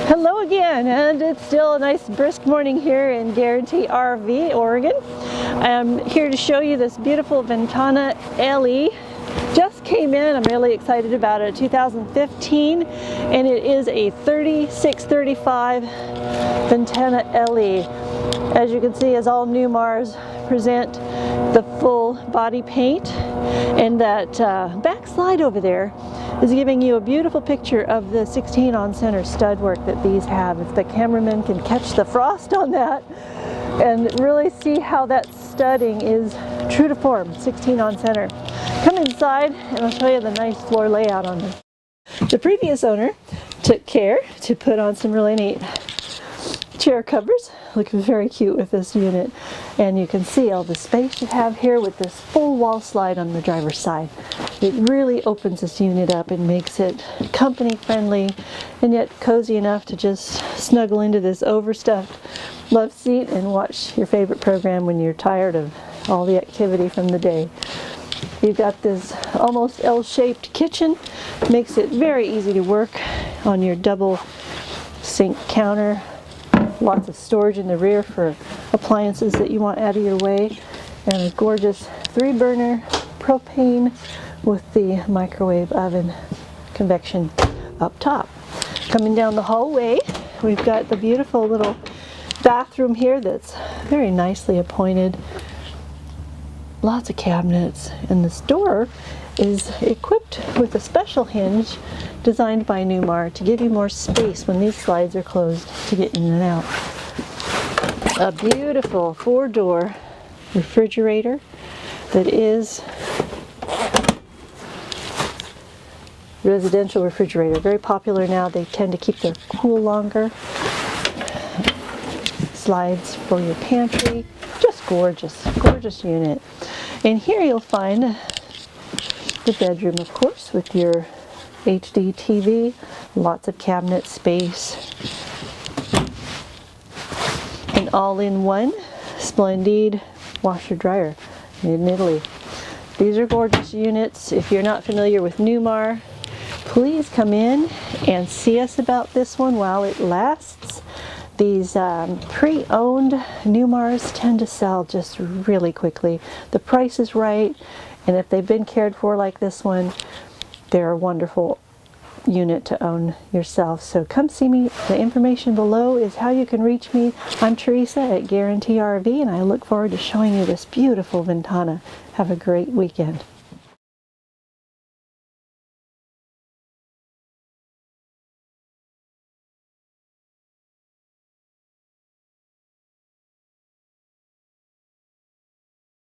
Hello again, and it's still a nice brisk morning here in Guaranty RV, Oregon. I'm here to show you this beautiful Ventana LE. Just came in, I'm really excited about it, 2015, and it is a 3635 Ventana LE. As you can see, as all Newmars present the full body paint, and that back slide over there is giving you a beautiful picture of the 16 on center stud work that these have. If the cameraman can catch the frost on that and really see how that studding is true to form, 16 on center. Come inside and I'll show you the nice floor layout on this. The previous owner took care to put on some really neat chair covers. Look very cute with this unit, and you can see all the space you have here with this full wall slide on the driver's side. It really opens this unit up and makes it company friendly and yet cozy enough to just snuggle into this overstuffed love seat and watch your favorite program when you're tired of all the activity from the day. You've got this almost L-shaped kitchen, makes it very easy to work on your double sink counter. Lots of storage in the rear for appliances that you want out of your way, and a gorgeous 3-burner propane with the microwave oven convection up top. Coming down the hallway, we've got the beautiful little bathroom here that's very nicely appointed. Lots of cabinets, and this door is equipped with a special hinge designed by Newmar to give you more space when these slides are closed to get in and out. A beautiful 4-door refrigerator that is residential refrigerator. Very popular now. They tend to keep their cool longer. Slides for your pantry. Just gorgeous, gorgeous unit. And here you'll find the bedroom, of course, with your HD TV, lots of cabinet space, an all-in-one Splendid washer dryer made in Italy. These are gorgeous units. If you're not familiar with Newmar, please come in and see us about this one while it lasts. These pre-owned Newmars tend to sell just really quickly. The price is right, and if they've been cared for like this one, they're a wonderful unit to own yourself. So come see me. The information below is how you can reach me. I'm Teresa at Guaranty RV, and I look forward to showing you this beautiful Ventana. Have a great weekend.